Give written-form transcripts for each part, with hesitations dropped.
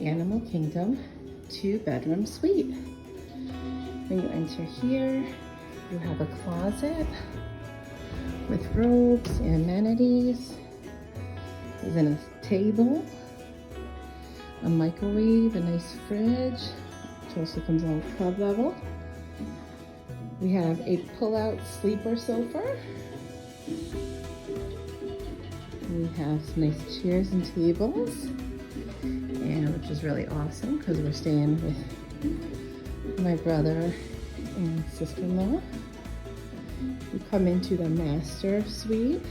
Animal Kingdom 2-bedroom suite. When you enter here, you have a closet with robes and amenities. There's a table, a microwave, a nice fridge, which also comes on club level. We have a pull-out sleeper sofa. We have some nice chairs and tables, and which is really awesome because we're staying with my brother and sister-in-law. You come into the master suite,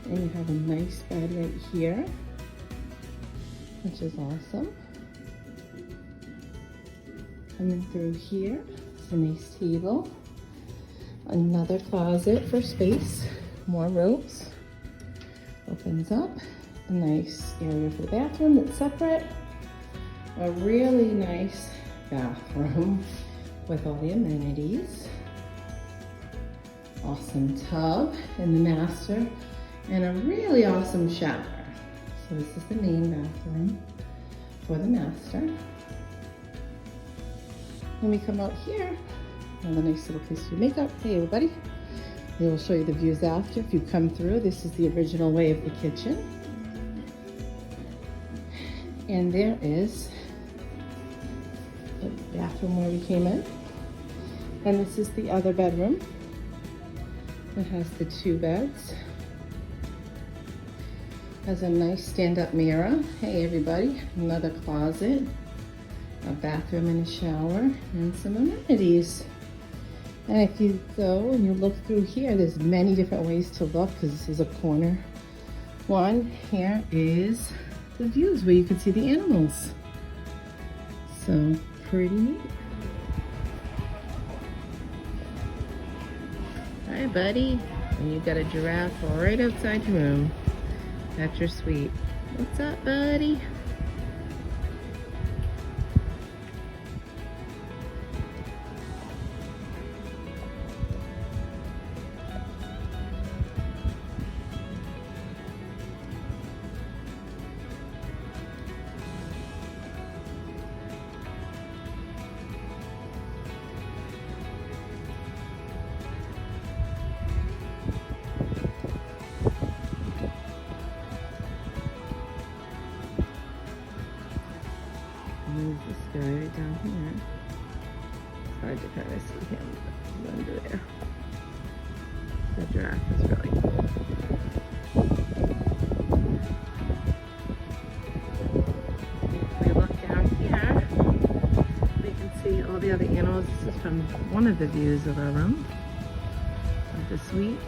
and you have a nice bed right here, which is awesome. Coming through here, it's a nice table, another closet for space, more robes. Opens up, a nice area for the bathroom that's separate, a really nice bathroom with all the amenities, awesome tub in the master, and a really awesome shower. So this is the main bathroom for the master. When we come out here, another nice little place to do makeup. Hey everybody. We will show you the views after. If you come through, this is the original way of the kitchen. And there is the bathroom where we came in. And this is the other bedroom. It has the 2 beds. Has a nice stand-up mirror. Hey everybody, another closet, a bathroom and a shower, and some amenities. And if you go and you look through here, there's many different ways to look because this is a corner one. Here is the views where you can see the animals. So pretty neat. Hi buddy. And you've got a giraffe right outside your room. That's your suite. What's up buddy? There's this guy right down here. It's hard to kind of see him, but he's under there. The giraffe is really cool. If we look down here, we can see all the other animals. This is from one of the views of our room, of the suite.